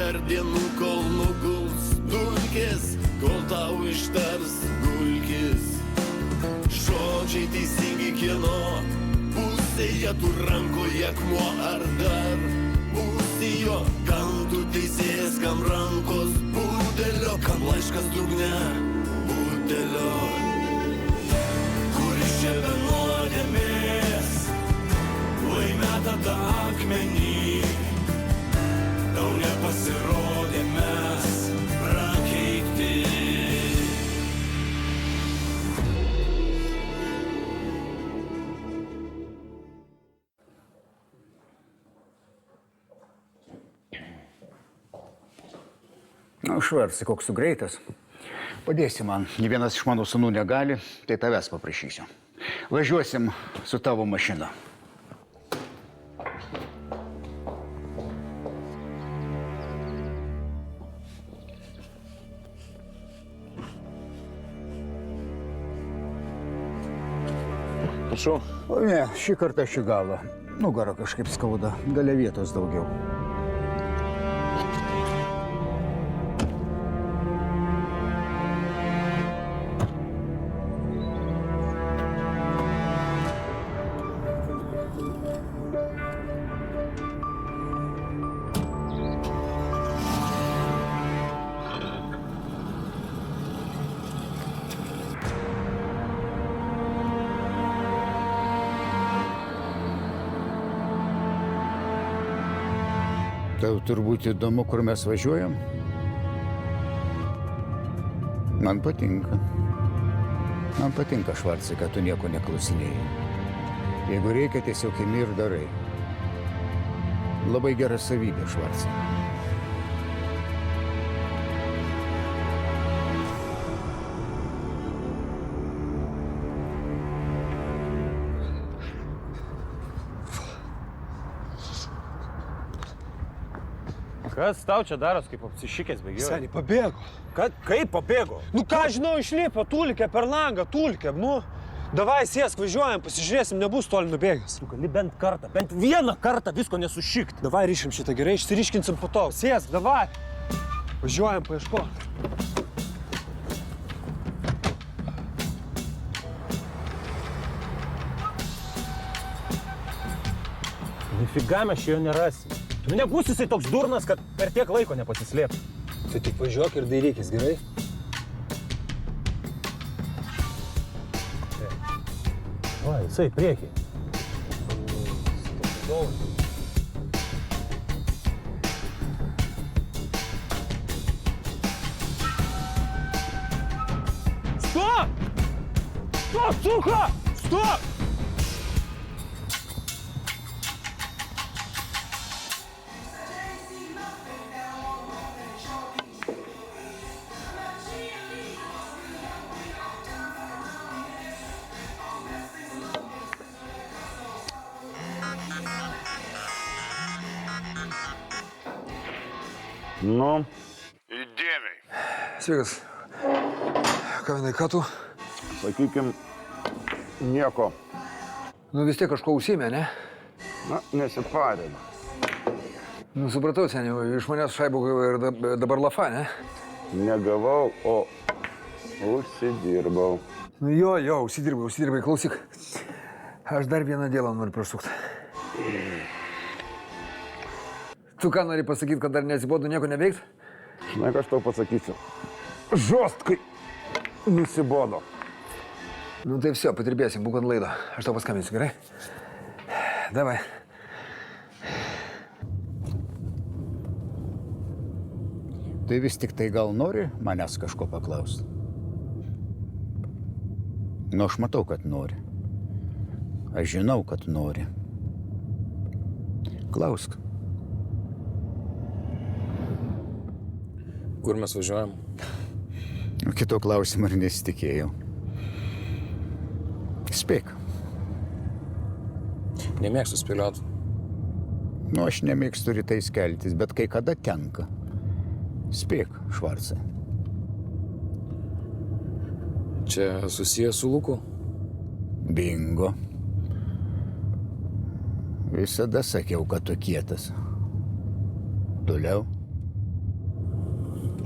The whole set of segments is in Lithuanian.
per dienų, kol nuguls dulkės, kol tau ištars gulkis. Žodžiai teisingi kieno pusėje, tu rankoje akmuo ar dar būsi jo. Kam tu teisėjas, kam rankos butelio, kam laiškas dugne butelio. Kuris čia be nuodėmės, lai meta tą akmenį, tau nepasirodė mes prakeikti. Švarci, koks tu greitas. Padėsi man, nė vienas iš mano sūnų negali, tai tavęs paprašysiu. Važiuosim su tavo mašina. Prašau. O ne, šį kartą šį galą. Nugarą kažkaip skauda, gale vietos daugiau. Tau turbūt įdomu, kur mes važiuojam? Man patinka. Man patinka, Švarci, kad tu nieko neklausinėjai. Jeigu reikia, tiesiog imi ir darai. Labai gera savybė, Švarci. Kas tau čia daros, kaip apsišikęs bėgioja? Seniai, pabėgo. Kaip pabėgo? Nu ką žinau, išlipo, tulkė per langą, tulkė, nu. Davai, sėsk, važiuojam, pasižiūrėsim, nebus toli nubėgęs. Tu gali bent kartą, bent vieną kartą visko nesušikti. Davai, ryšim šitą gerai, išsiriškinsim po to. Sėsk, davai. Važiuojam, paieško. Nifiga mes šio nerasim. Nu nebus jisai toks durnas, kad per tiek laiko nepasislėptų. Tai tik važiuok ir dairykis, gerai? Va, jisai priekį. Stop! Stop, suka! Stop! Nu, įdėmiai. Sveikas. Ką vienai, ką tu? Sakykim, nieko. Nu vis tiek kažko užsiėmė, ne? Na, nesiparina. Nu supratau, seniau, iš manęs šaibų ir dabar lafa, ne? Negavau, o užsidirbau. Nu jo, užsidirbai, klausyk. Aš dar vieną dėlą noriu prasukti. Tu ką nori pasakyti, kad dar nesibodu nieko neveikt? Žinai, ką aš tau pasakysiu. Žostkai nusibodo. Nu tai vsio, patirbėsim, būk ant laido. Aš tau paskambinsiu, gerai? Davai. Tai vis tik tai gal nori manęs kažko paklausti? Nu, aš matau, kad nori. Aš žinau, kad nori. Klausk. Kur mes važiuojam? Kito klausimo ir nesitikėjau. Spėk. Nemėgstu spėliot. Nu, aš nemėgstu rytais keltis, bet kai kada tenka. Spėk, Švarcai. Čia susijęs su Luku? Bingo. Visada sakiau, kad tu kietas. Toliau.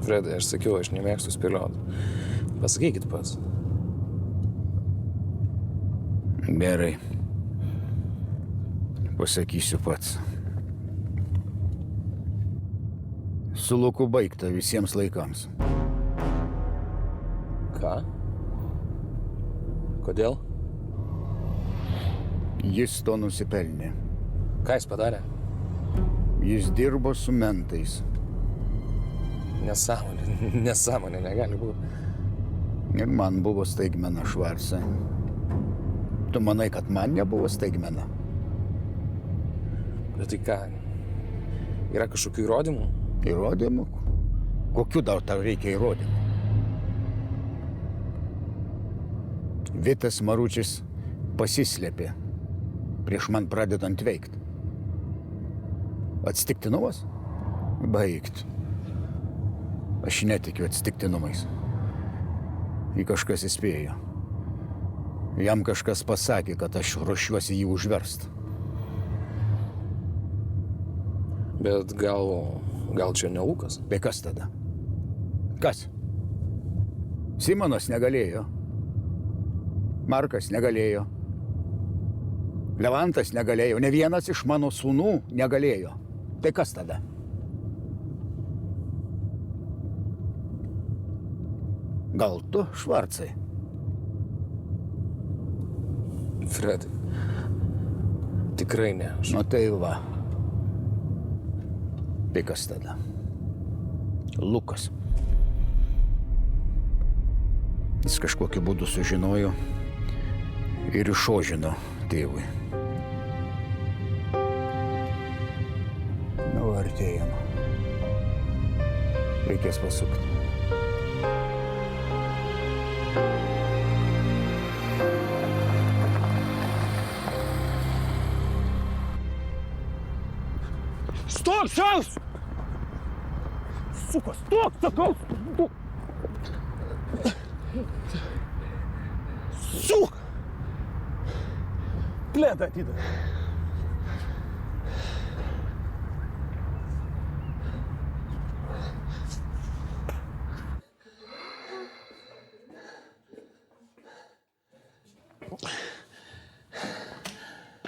Fredai, aš sakiau, aš nemėgstu spėlioti. Pasakykit pats. Gerai. Pasakysiu pats. Su Luku baigta visiems laikams. Ką? Kodėl? Jis to nusipelnė. Ką jis padarė? Jis dirbo su mentais. Nesąmonė negali būti. Ir man buvo staigmena, Švarcai. Tu manai, kad man nebuvo staigmena? Bet tai ką? Yra kažkokių įrodymų? Įrodymų? Kokių dar tau reikia įrodymų? Vitas Maručis pasislėpė prieš man pradedant veikti. Atsitiktinumas? Baigt. Aš netikiu atsitiktinumais. Jį kažkas įspėjo. Jam kažkas pasakė, kad aš ruošiuosi jį užverst. Bet gal čia ne Lukas? Tai kas tada? Kas? Simonas negalėjo. Markas negalėjo. Levantas negalėjo. Ne vienas iš mano sūnų negalėjo. Tai kas tada? Gal tu, Švarcai? Fredai. Tikrai ne. Nu tai va. Tai kas tada? Lukas. Jis kažkokiu būdu sužinojo ir išožino tėvui. Nu, artėjam. Reikės pasukti. Stok, šiaus! Suka, stok, sakau! Suk! Pledą atidavė.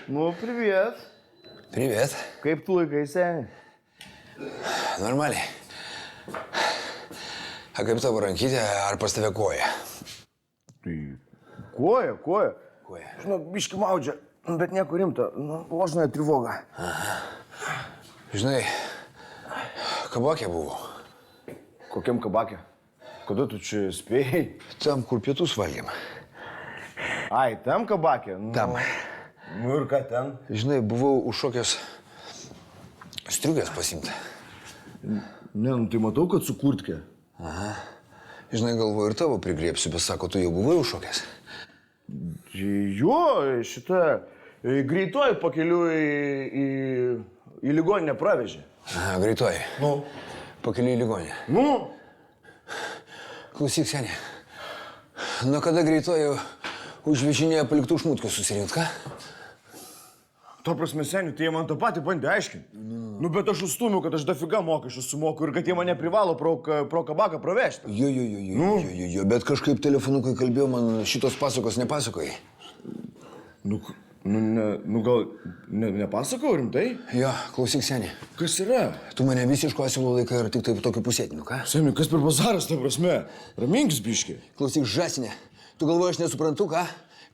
Ну, привет. Привет. Kaip tu laikaisi? Normaliai. A kaip tavo rankytė, ar pas tave koja? Tai koja. Koja. Žinok, biški maudžia, bet nieko rimto. Ložnoje trivoga. Žinai, kabakė buvo. Kokiam kabakė? Kada tu čia spėjai? Tam, kur pietus valgėm. Ai, tam kabakė? Tam. Nu ir ką ten? Žinai, buvau užšokęs striukės pasimti. Ne, nu tai matau, kad su kurtkė. Aha. Žinai, galvoju ir tavo prigriepsiu, bet sako, tu jau buvai užšokęs. Jo, šitą greitoji pakeliu į ligoninę pravežė. Aha, greitoji. Nu. Pakeliui į ligoninę. Nu. Klausyk, seniai. Nuo kada greitoji užvežinėja paliktų šmutkių susirinkt, ką? To prasme, seniai, tai jie man tą patį bandė aiškinti. Nu, bet aš užstumiu, kad aš dafiga mokesčių sumoku ir kad jie mane privalo pro kabaką pravežti. Jo, bet kažkaip telefonu, kai kalbėjau, man šitos pasakos nepasakojai. Gal nepasakau rimtai? Jo, klausyk, seniai. Kas yra? Tu mane visiško asilo laikai ir tik taip tokį pusėtinių, ką? Seniai, kas per bazaras, ta prasme? Raminkis biški. Klausyk, žąsinė, tu galvoji, aš nesuprantu, ką?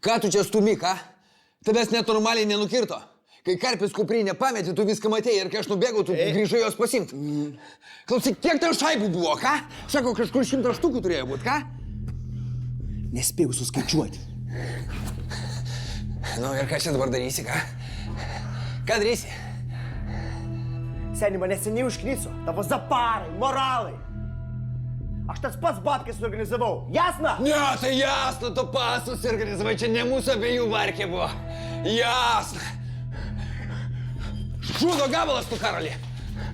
Ką tu čia stumi, ką? Tavęs net normaliai nenukirto. Kai karpis kuprinę pametė, tu viską matėjai ir kai aš nubėgau, tu grįžai jos pasimti. Klausyk, kiek tau šaibų buvo, ką? Sako, kažkur 100 štukų turėjo būti, ką? Nespėjau suskaičiuoti. Nu ir ką čia dabar darysi, ką? Ką darysi? Seniai, mane seniai užkniso. Tavo zaparai, moralai. Aš tas pats babkės suorganizavau. Jasna? Ne, tai jasna, tu pats susiorganizavai. Čia ne mūsų abiejų varkė buvo. Jasna. Šūdo gabalas tu, Karoli.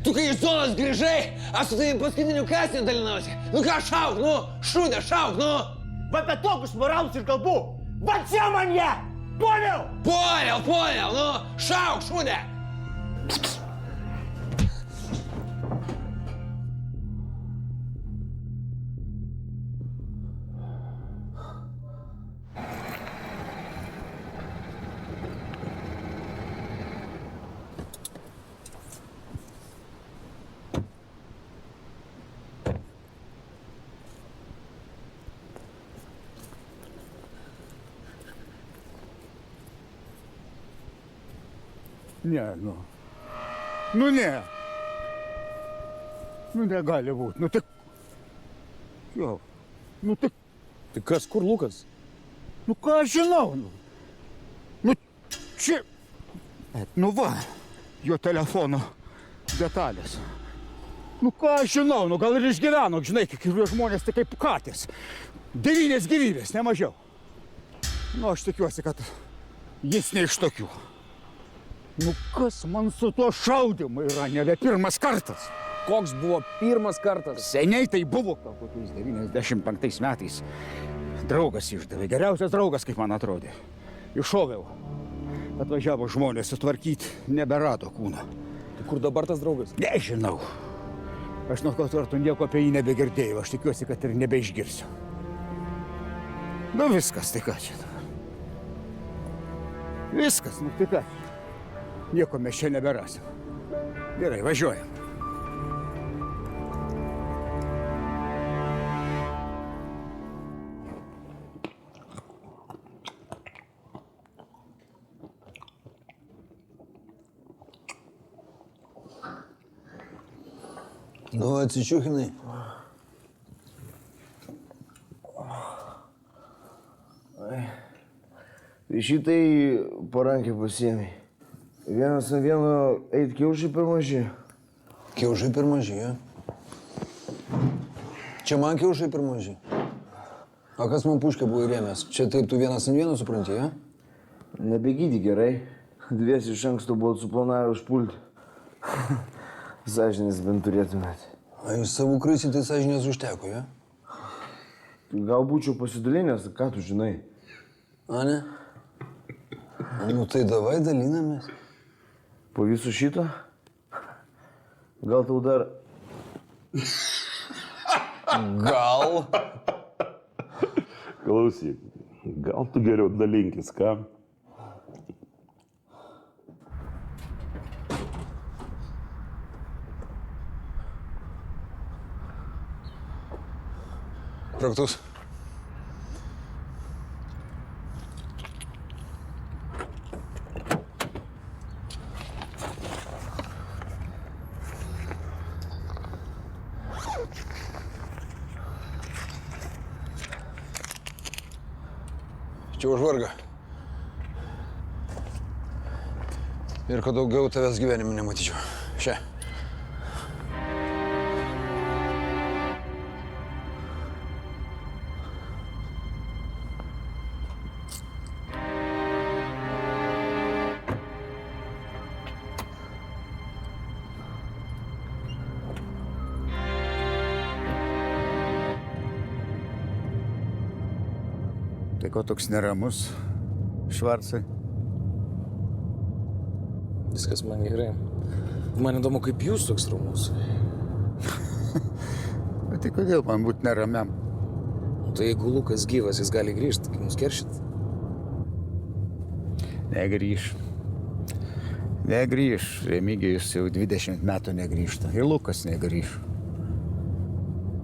Tu kai iš zonos grįžai, aš su tavim paskutiniu kąsniu dalinausi. Nu ką, šauk, nu, šūdė, šauk, nu. Va apie tokius moralus ir kalbu. Va čia man jie! Poнял? Poнял, nu, šauk, šūdė. ne, nu. Nu, ne. Nu, negali būti. Nu, tik... Jo. Nu, tik... Tai kas, kur Lukas? Nu, ką aš žinau, nu. Nu, čia... Nu, va. Jo telefono detalės. Nu, ką aš žinau, nu, gal ir išgyveno, žinai, kai kurie žmonės tai kaip katės. 9 gyvybės, ne mažiau. Nu, aš tikiuosi, kad jis ne iš tokių. Nu, kas man su tuo šaudimu yra nebe pirmas kartas? Koks buvo pirmas kartas? Seniai tai buvo, gal kokiais 95 metais. Draugas išdavė, geriausias draugas, kaip man atrodė. Iššoviau. Atvažiavo žmonės sutvarkyti, neberado kūno. Tai kur dabar tas draugas? Nežinau. Aš nuo kartų nieko apie jį nebegirdėjau, aš tikiuosi, kad ir nebeišgirsiu. Nu viskas, tai ką čia dabar? Viskas, nu tai ką? Nieko mes čia neberasim. Gerai, važiuojam. Nu, atsičiūkinai. Šitai parankį pasiėmė. Vienas ant vieno eit kiaušai per maži. Kiaušai per maži, ja? Čia man kiaušai per maži. O kas man puškę buvo įrėmęs? Čia taip tu vienas ant vieno supranti, ja? Nebegydy gerai. Dviesi iš anksto buvo suplanavę užpulti. Sąžinės bent turėtumėt. A jūs savų krysį tai sąžinės užteko, ja? Gal būčiau pasidalinęs, ką tu žinai? A ne? Nu tai davai dalinamės. Po viso šito? Gal tau dar... Gal? Klausyk, gal tu geriau dalinkis, ką? Raktus. Čia už vargą. Ir kad daugiau tavęs gyvenime nematyčiau. Šia. Tai ko toks neramus, Švarcai? Viskas man gerai. Man įdomu, kaip jūs toks ramus. Bet tai kodėl man būti neramiam? Tai jeigu Lukas gyvas, jis gali grįžti, kaip mus keršit. Negrįš. Negrįš. Remigijus jau 20 metų negrįžta. Ir Lukas negrįš.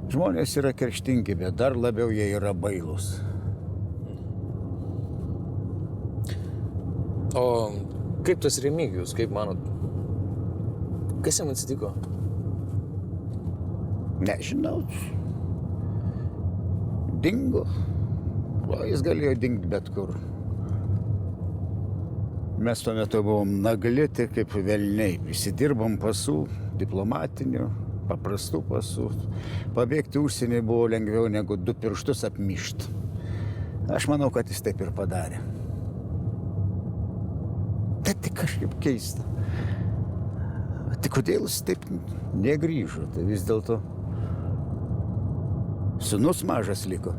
Žmonės yra kerštingi, bet dar labiau jie yra bailūs. O kaip tas Remigijus, kaip manot? Kas jam atsitiko? Nežinau. Dingo. O jis galėjo dingti bet kur. Mes tuo metu buvom nagliti kaip velniai. Įsidirbom pasų, diplomatinių, paprastų pasų. Pabėgti užsienį buvo lengviau negu 2 pirštus apmyšt. Aš manau, kad jis taip ir padarė. Tai tik kažkaip keista. Tai kodėl jis taip negrįžo? Tai vis dėlto sūnus mažas liko.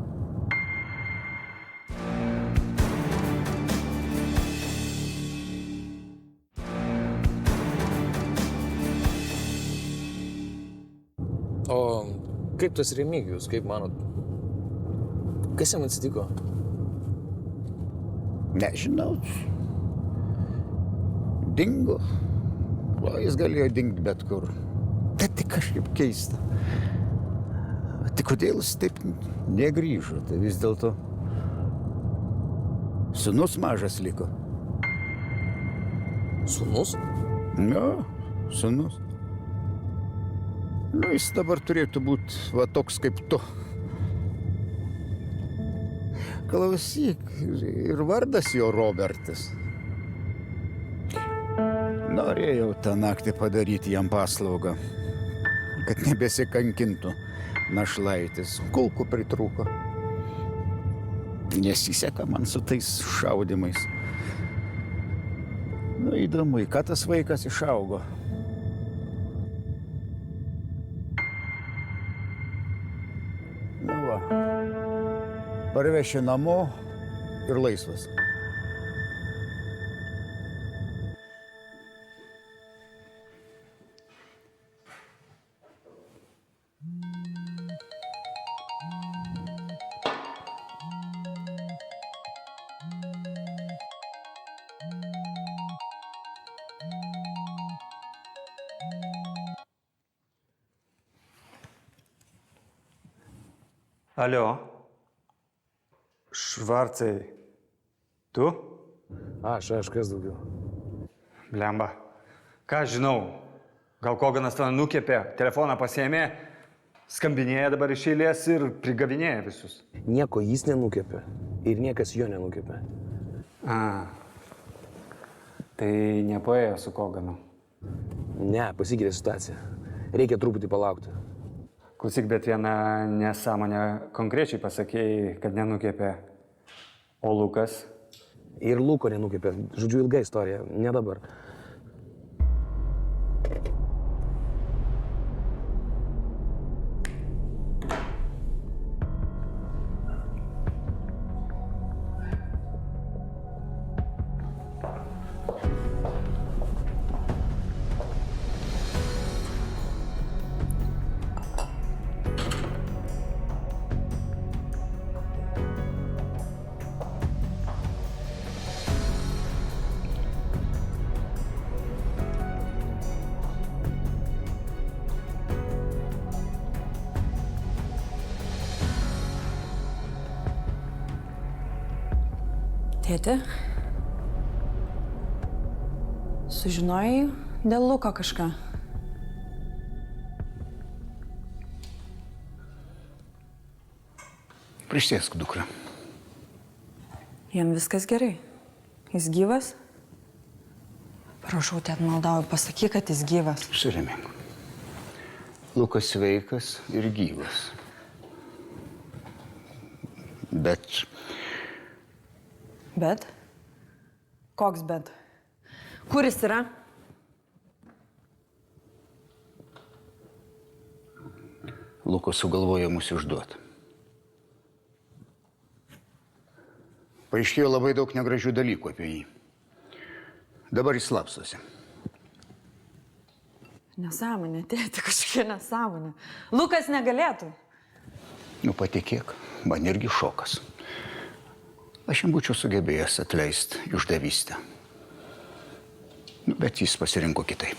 O kaip tas Remigijus, kaip manot? Kas jam atsitiko? Nežinau. Dingo. O jis galėjo dingti bet kur. Tai tik kažkaip keista. Tai kodėl jis taip negrįžo? Tai vis dėlto sūnus mažas liko. Sūnus? Jo, sūnus. Nu, jis dabar turėtų būti va toks kaip tu. Klausyk, ir vardas jo Robertas. Norėjau tą naktį padaryti jam paslaugą, kad nebesikankintų našlaitis. Kulkų pritrūko. Nesiseka man su tais šaudimais. Nu, įdomu, į ką tas vaikas išaugo. Nu va, parveši namo ir laisvas. Alio. Švarcai. Tu? Aš, kas daugiau? Blemba. Ką žinau? Gal Koganas ten nukepė, telefoną pasiėmė, skambinėja dabar iš eilės ir prigavinėja visus. Nieko jis nenukepė ir niekas jo nenukepė. Tai nepaėjo su Koganu. Ne, pasikeitė situacija. Reikia truputį palaukti. Klausyk, bet vieną nesąmonę konkrečiai pasakėjai, kad nenukepė. O Lukas? Ir Luko nenukepė. Žodžiu, ilga istorija. Ne dabar. Tėti, sužinojai dėl Luko kažką? Prisėsk, dukra. Jam viskas gerai. Jis gyvas? Prašau, tėti, maldauju, pasakyk, kad jis gyvas. Surimink. Lukas sveikas ir gyvas. Bet... Bet? Koks bet? Kur jis yra? Lukas sugalvojo mus išduoti. Paaiškėjo labai daug negražių dalykų apie jį. Dabar jis slapstosi. Nesąmonė, tėti, kažkokia nesąmonė. Lukas negalėtų. Nu, patikėk, man irgi šokas. Aš jam būčiau sugebėjęs atleisti išdavystę. Nu, bet jis pasirinko kitaip.